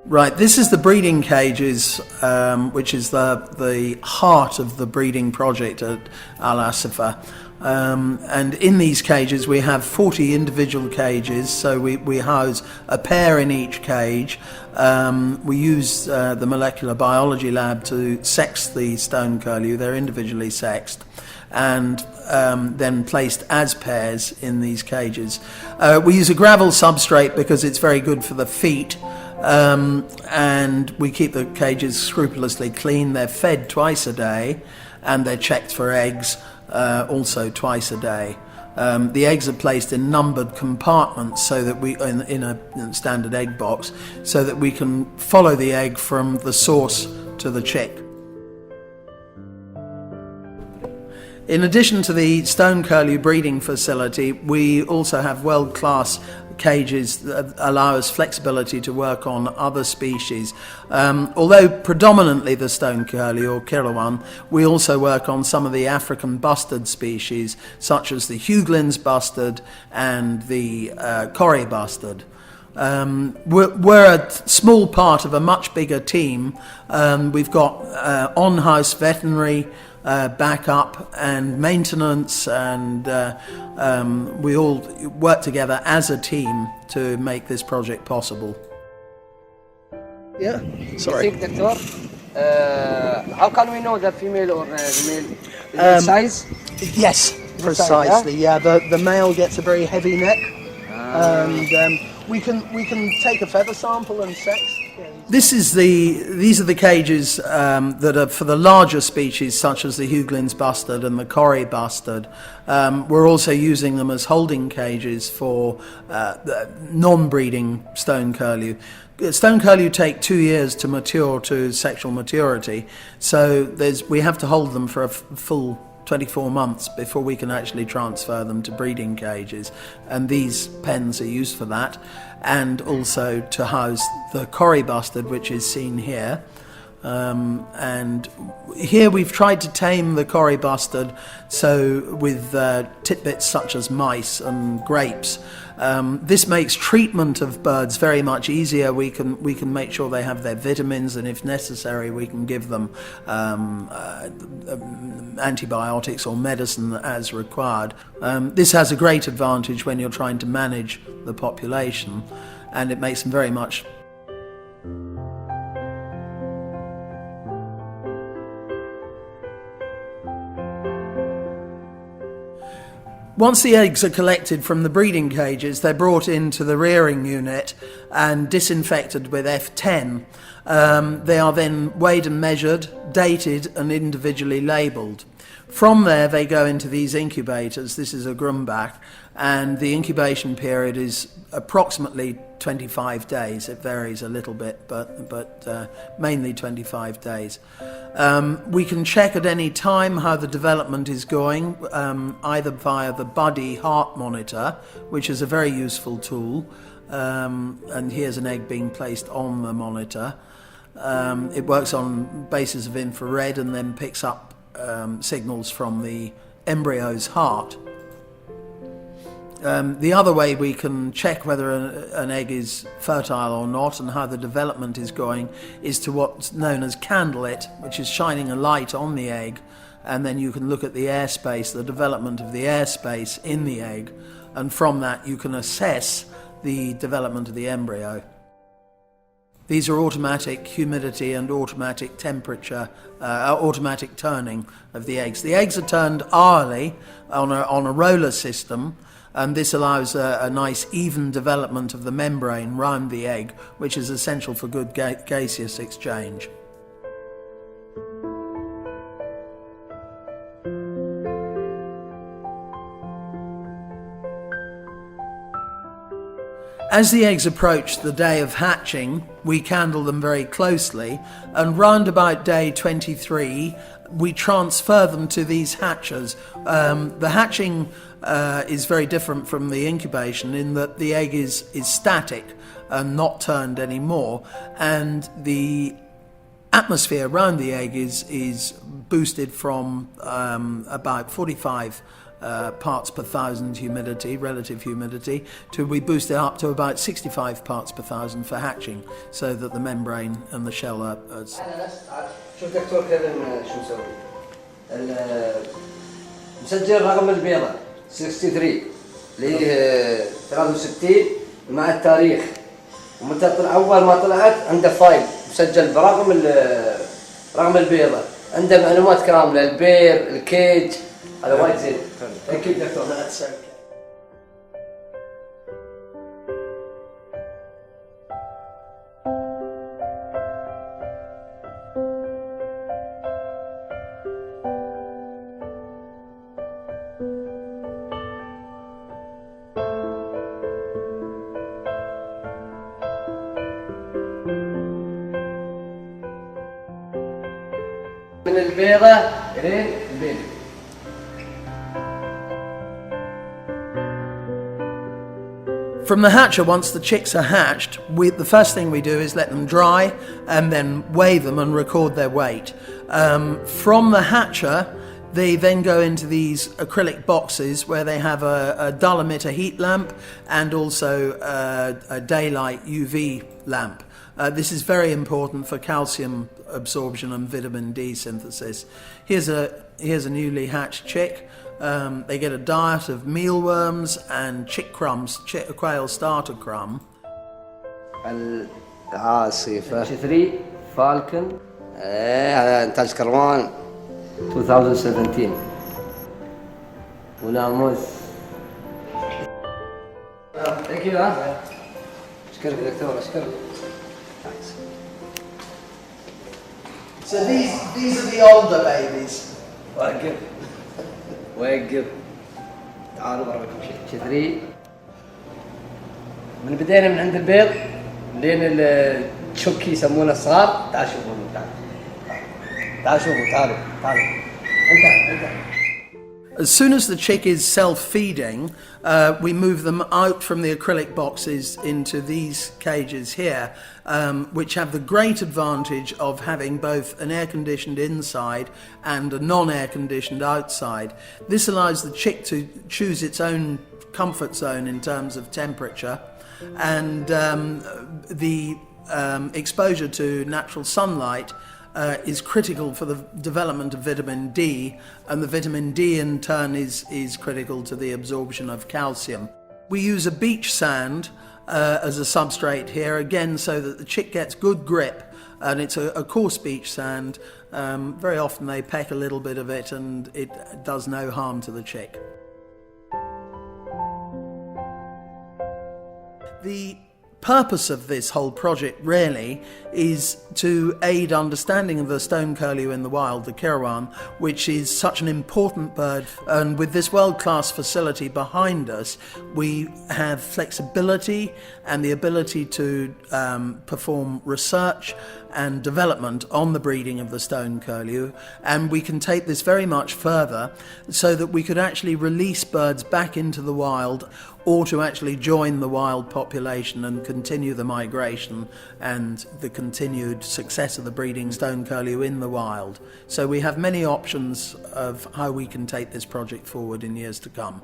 Right, this is the breeding cages, which is the heart of the breeding project at Al-Asifa. And in these cages we have 40 individual cages, so we house a pair in each cage. We use the molecular biology lab to sex the stone curlew. They're individually sexed and then placed as pairs in these cages. We use a gravel substrate because it's very good for the feet. And we keep the cages scrupulously clean. They're fed twice a day and they're checked for eggs also twice a day. The eggs are placed in numbered compartments so that we, in a standard egg box, so that we can follow the egg from the source to the chick. In addition to the stone curlew breeding facility, we also have world-class cages that allow us flexibility to work on other species. Although predominantly the stone curlew or curlewan, we also work on some of the African bustard species, such as the Hughlin's bustard and the Corrie bustard. We're a small part of a much bigger team. We've got on-house veterinary backup and maintenance, and we all work together as a team to make this project possible. Yeah, sorry. You think, Doctor, how can we know the female or the male? Is it size? Yes, precisely. Yeah, the male gets a very heavy neck, and we can take a feather sample and sex. These are the cages that are for the larger species, such as the Hughlin's bustard and the Corrie bustard. We're also using them as holding cages for non-breeding stone curlew. Stone curlew take 2 years to mature to sexual maturity, so we have to hold them for a full 24 months before we can actually transfer them to breeding cages, and these pens are used for that, and also to house the Corrie bustard, which is seen here. And here we've tried to tame the Corrie bustard with tidbits such as mice and grapes. This makes treatment of birds very much easier. We can make sure they have their vitamins, and if necessary we can give them antibiotics or medicine as required. This has a great advantage when you're trying to manage the population, and it makes them very much Once the eggs are collected from the breeding cages, they're brought into the rearing unit and disinfected with F10. They are then weighed and measured, dated and individually labelled. From there they go into these incubators. This is a Grumbach, and the incubation period is approximately 25 days. It varies a little bit, but mainly 25 days. We can check at any time how the development is going, either via the Buddy heart monitor, which is a very useful tool, and here's an egg being placed on the monitor. It works on basis of infrared and then picks up signals from the embryo's heart. The other way we can check whether an egg is fertile or not and how the development is going is to what's known as candle-it, which is shining a light on the egg, and then you can look at the airspace, the development of the airspace in the egg, and from that you can assess the development of the embryo. These are automatic humidity and automatic temperature, automatic turning of the eggs. The eggs are turned hourly on a roller system, and this allows a nice even development of the membrane round the egg, which is essential for good gaseous exchange. As the eggs approach the day of hatching, we candle them very closely, and round about day 23 we transfer them to these hatchers. The hatching is very different from the incubation in that the egg is static and not turned anymore, and the atmosphere around the egg is boosted from about 45 parts per thousand humidity, relative humidity, to we boost it up to about 65 parts per thousand for hatching, so that the membrane and the shell are. شوف دكتور كيفن شو مسوي. مسجل رقم البيضة 63 اللي هي 63 مع التاريخ. ومتى أول ما طلعت عنده فايل مسجل برقم رقم البيضة، عنده معلومات كاملة، البير، الكيج، هذا وايد زين. أكيد دكتور. من البيضة إلين البيض. From the hatcher, once the chicks are hatched, the first thing we do is let them dry and then weigh them and record their weight. From the hatcher, they then go into these acrylic boxes where they have a dull emitter heat lamp and also a daylight UV lamp. This is very important for calcium absorption and vitamin D synthesis. Here's a newly hatched chick. They get a diet of mealworms and chick crumbs, quail starter crumb. العاصفة 3 فالكن هذا انتاج الكروان 2017 وناموس. Thank you. أشكرك دكتور أشكرك. So these are the older babies. وقف تعالوا بوريكم شيء. 3 من بدينا من عند البيض لين التشوكي يسمونه الصغار. تعالوا شوفوا تعالوا شوفوا تعالوا انت. As soon as the chick is self-feeding, we move them out from the acrylic boxes into these cages here, which have the great advantage of having both an air-conditioned inside and a non-air-conditioned outside. This allows the chick to choose its own comfort zone in terms of temperature, and the exposure to natural sunlight is critical for the development of vitamin D, and the vitamin D in turn is critical to the absorption of calcium. We use a beach sand as a substrate here, again so that the chick gets good grip, and it's a coarse beach sand. Very often they peck a little bit of it and it does no harm to the chick. The purpose of this whole project really is to aid understanding of the stone curlew in the wild, the curlew, which is such an important bird. And with this world-class facility behind us, we have flexibility and the ability to perform research and development on the breeding of the stone curlew, and we can take this very much further so that we could actually release birds back into the wild, or to actually join the wild population and continue the migration and the continued success of the breeding stone curlew in the wild. So we have many options of how we can take this project forward in years to come.